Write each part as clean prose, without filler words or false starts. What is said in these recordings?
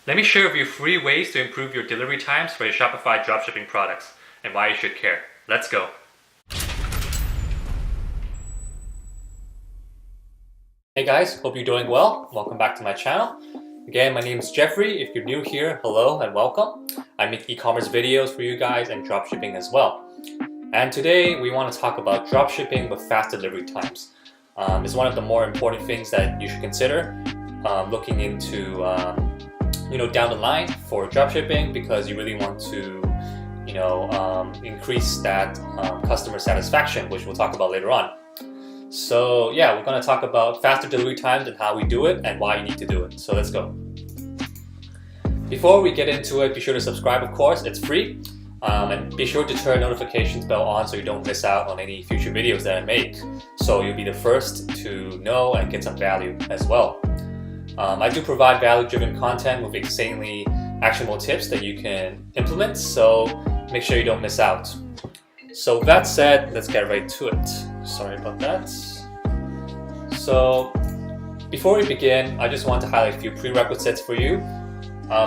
Let me share with you 3 ways to improve your delivery times for your Shopify dropshipping products and why you should care. Let's go. Hey guys, hope you're doing well. Welcome back to my channel. Again, my name is Jeffrey. If you're new here, hello and welcome. I make e-commerce videos for you guys and dropshipping as well. And today we want to talk about dropshipping with fast delivery times. It's one of the more important things that you should consider looking into down the line for dropshipping, because you really want to increase that customer satisfaction, which we'll talk about later on. So yeah, we're going to talk about faster delivery times and how we do it and why you need to do it. So let's go. Before we get into it, be sure to subscribe, of course, it's free. And be sure to turn notifications bell on so you don't miss out on any future videos that I make. So you'll be the first to know and get some value as well. I do provide value-driven content with insanely actionable tips that you can implement, so make sure you don't miss out. So with that said, let's get right to it. Sorry about that. So before we begin, I just want to highlight a few prerequisites for you.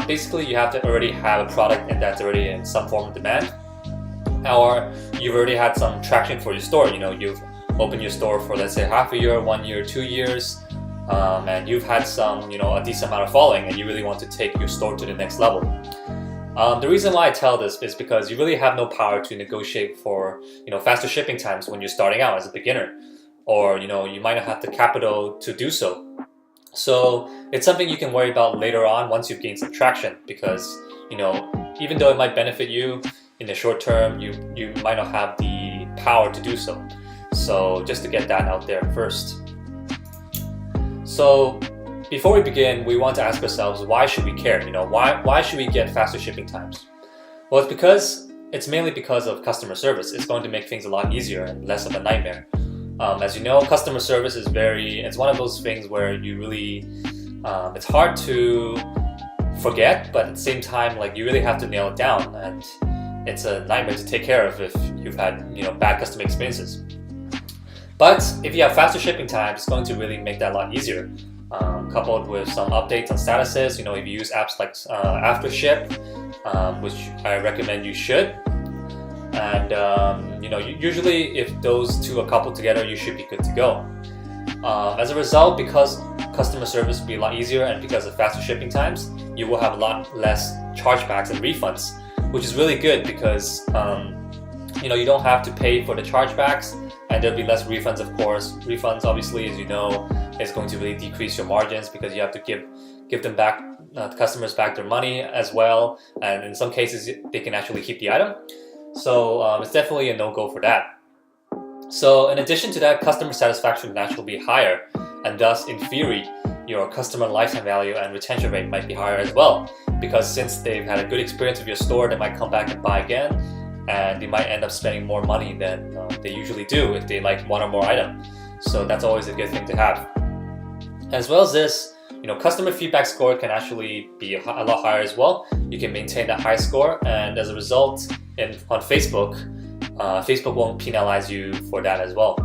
Basically, you have to already have a product and that's already in some form of demand, or you've already had some traction for your store. You've opened your store for, let's say, half a year, 1 year, 2 years, and you've had some, a decent amount of following, and you really want to take your store to the next level. The reason why I tell this is because you really have no power to negotiate for, faster shipping times when you're starting out as a beginner, or you might not have the capital to do so. So it's something you can worry about later on once you've gained some traction, because even though it might benefit you in the short term, you might not have the power to do so. So just to get that out there first. So before we begin, we want to ask ourselves, why should we care? Why should we get faster shipping times? Well, it's mainly because of customer service. It's going to make things a lot easier and less of a nightmare. As you know, customer service is it's one of those things where you really, it's hard to forget, but at the same time, you really have to nail it down, and it's a nightmare to take care of if you've had, bad customer experiences. But if you have faster shipping times, it's going to really make that a lot easier. Coupled with some updates on statuses, if you use apps like AfterShip, which I recommend you should. And usually if those two are coupled together, you should be good to go. As a result, because customer service will be a lot easier and because of faster shipping times, you will have a lot less chargebacks and refunds, which is really good because you don't have to pay for the chargebacks, and there'll be less refunds, of course. Refunds, obviously, as you know, is going to really decrease your margins because you have to give them back, the customers back their money as well, and in some cases they can actually keep the item. So it's definitely a no-go for that. So in addition to that, customer satisfaction will naturally be higher, and thus, in theory, your customer lifetime value and retention rate might be higher as well, because since they've had a good experience with your store, they might come back and buy again, and they might end up spending more money than they usually do if they like one or more item. So that's always a good thing to have. As well as this, customer feedback score can actually be a lot higher as well. You can maintain that high score, and as a result, on Facebook, Facebook won't penalize you for that as well.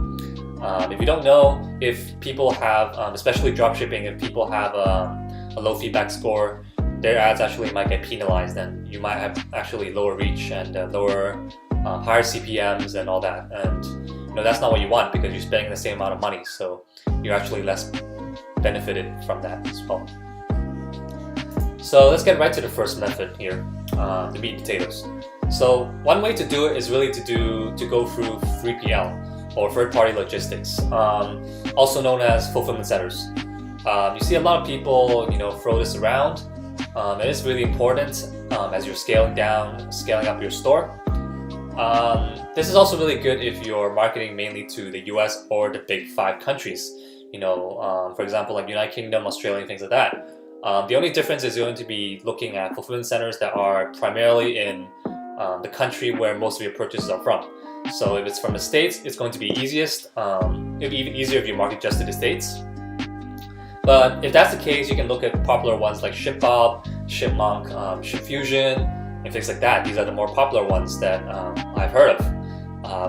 If you don't know, if people have, especially dropshipping, if people have a low feedback score, their ads actually might get penalized, and you might have actually lower reach and higher CPMs and all that. And that's not what you want, because you're spending the same amount of money, so you're actually less benefited from that as well. So let's get right to the first method here, the meat and potatoes. So one way to do it is really to go through 3PL, or third-party logistics, also known as fulfillment centers. You see a lot of people throw this around. It is really important as you're scaling up your store. This is also really good if you're marketing mainly to the US or the big 5 countries. For example, like United Kingdom, Australia, things like that. The only difference is you're going to be looking at fulfillment centers that are primarily in the country where most of your purchases are from. So if it's from the States, it's going to be easiest. It'll be even easier if you market just to the States. But if that's the case, you can look at popular ones like ShipBob, ShipMonk, ShipFusion, and things like that. These are the more popular ones that I've heard of.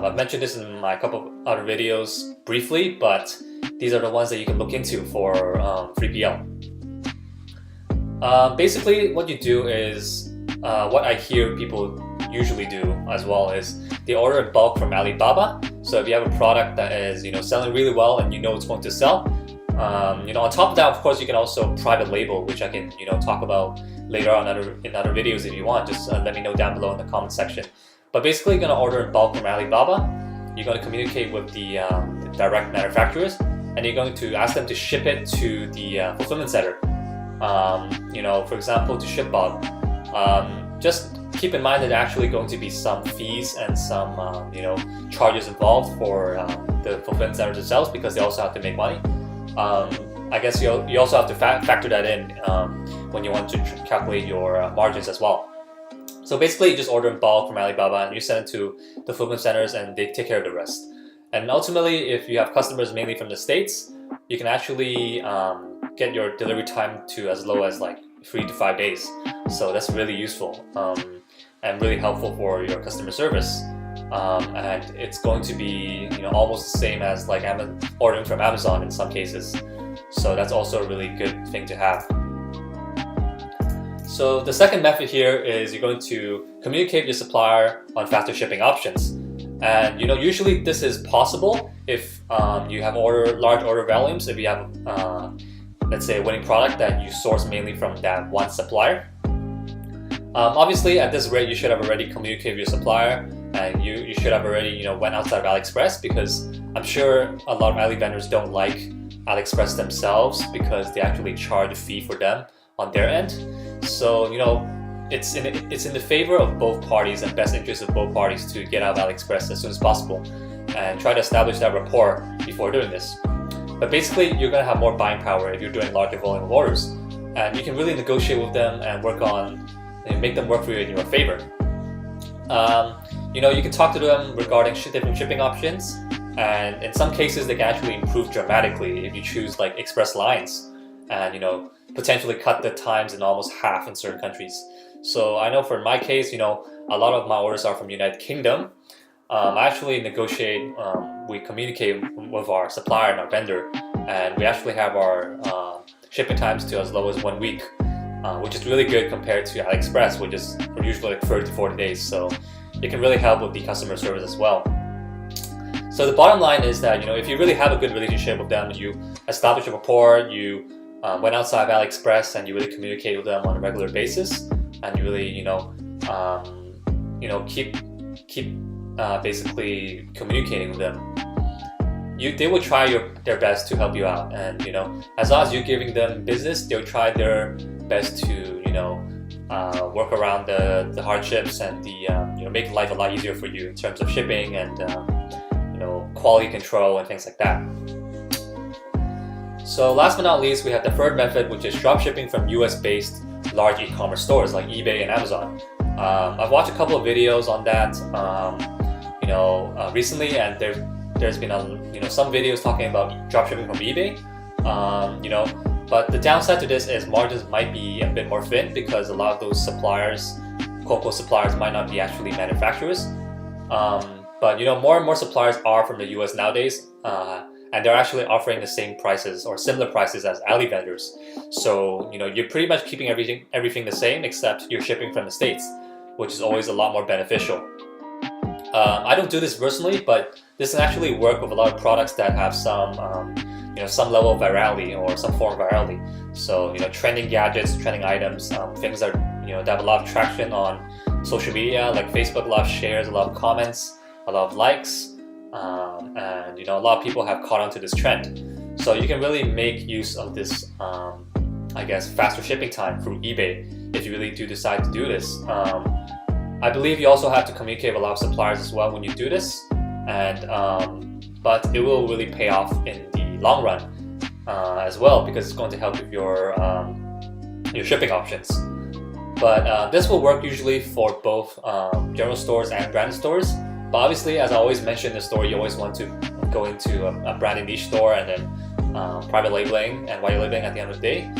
I've mentioned this in my couple of other videos briefly, but these are the ones that you can look into for 3PL. Basically, what you do is what I hear people usually do as well is they order in bulk from Alibaba. So if you have a product that is selling really well and it's going to sell, on top of that, of course, you can also private label, which I can talk about later on in other videos if you want. Just let me know down below in the comment section. But basically, you're going to order in bulk from Alibaba. You're going to communicate with the direct manufacturers, and you're going to ask them to ship it to the fulfillment center. For example, to 𝗿𝗲𝗀𝗲𝗀𝗲. Just keep in mind that there are actually going to be some fees and some charges involved for the fulfillment center themselves, because they also have to make money. I guess you also have to factor that in when you want to calculate your margins as well. So basically, you just order in bulk from Alibaba and you send it to the fulfillment centers, and they take care of the rest. And ultimately, if you have customers mainly from the States, you can actually get your delivery time to as low as like 3 to 5 days. So that's really useful and really helpful for your customer service. And it's going to be almost the same as like ordering from Amazon in some cases. So that's also a really good thing to have. So the second method here is you're going to communicate with your supplier on faster shipping options. And usually this is possible if you have large order volumes. If you have let's say a winning product that you source mainly from that one supplier. Obviously, at this rate, you should have already communicated with your supplier, and you should have already went outside of AliExpress, because I'm sure a lot of Ali vendors don't like AliExpress themselves because they actually charge a fee for them on their end. So it's in the favor of both parties and best interest of both parties to get out of AliExpress as soon as possible and try to establish that rapport before doing this. But basically, you're going to have more buying power if you're doing larger volume of orders, and you can really negotiate with them and work on make them work for you in your favor. You can talk to them regarding different shipping options, and in some cases they can actually improve dramatically if you choose like express lines, and potentially cut the times in almost half in certain countries. So I know for my case, a lot of my orders are from United Kingdom. I actually negotiate, we communicate with our supplier and our vendor, and we actually have our shipping times to as low as 1 week, which is really good compared to AliExpress, which is usually like 30 to 40 days. So it can really help with the customer service as well. So the bottom line is that if you really have a good relationship with them, you establish a rapport, you went outside of AliExpress and you really communicate with them on a regular basis, and you really keep basically communicating with them, they will try their best to help you out. And as long as you're giving them business, they'll try their best to work around the hardships and make life a lot easier for you in terms of shipping and quality control and things like that. So last but not least, we have the third method, which is dropshipping from US-based large e-commerce stores like eBay and Amazon. I've watched a couple of videos on that recently, and there's been some videos talking about dropshipping from eBay. But the downside to this is margins might be a bit more thin, because a lot of those suppliers, quote-unquote suppliers, might not be actually manufacturers. But more and more suppliers are from the US nowadays, and they're actually offering the same prices or similar prices as Ali vendors. So you're pretty much keeping everything the same, except you're shipping from the States, which is always a lot more beneficial. I don't do this personally, but this can actually work with a lot of products that have some level of virality or some form of virality. So trending gadgets, trending items, things that that have a lot of traction on social media like Facebook, a lot of shares, a lot of comments, a lot of likes, and a lot of people have caught on to this trend. So you can really make use of this, I guess, faster shipping time through eBay if you really do decide to do this. I believe you also have to communicate with a lot of suppliers as well when you do this, and but it will really pay off in the long run as well, because it's going to help with your shipping options. But this will work usually for both general stores and branded stores. But obviously, as I always mention in the store, you always want to go into a branded niche store and then private labeling and white labeling at the end of the day,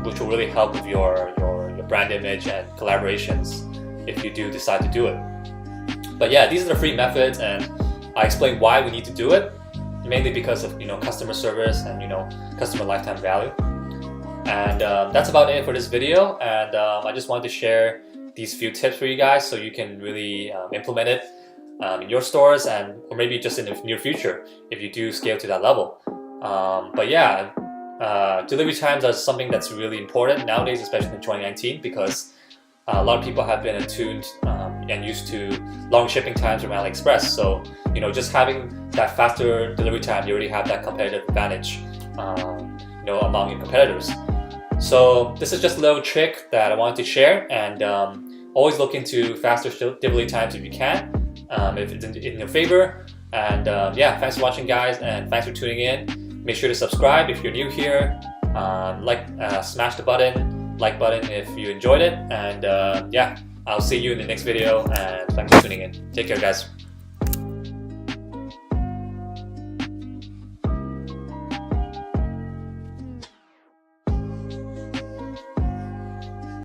which will really help with your brand image and collaborations if you do decide to do it. But yeah, these are the 3 methods, and I explained why we need to do it, mainly because of customer service and customer lifetime value. And that's about it for this video, and I just wanted to share these few tips for you guys so you can really implement it in your stores, and or maybe just in the near future if you do scale to that level. But yeah, delivery times are something that's really important nowadays, especially in 2019, because a lot of people have been attuned and used to long shipping times from AliExpress. So just having that faster delivery time, you already have that competitive advantage among your competitors. So this is just a little trick that I wanted to share, and always look into faster delivery times if you can, if it's in your favor. And yeah, thanks for watching, guys, and thanks for tuning in. Make sure to subscribe if you're new here. Smash the like button if you enjoyed it, and yeah, I'll see you in the next video, and thanks for tuning in. Take care, guys.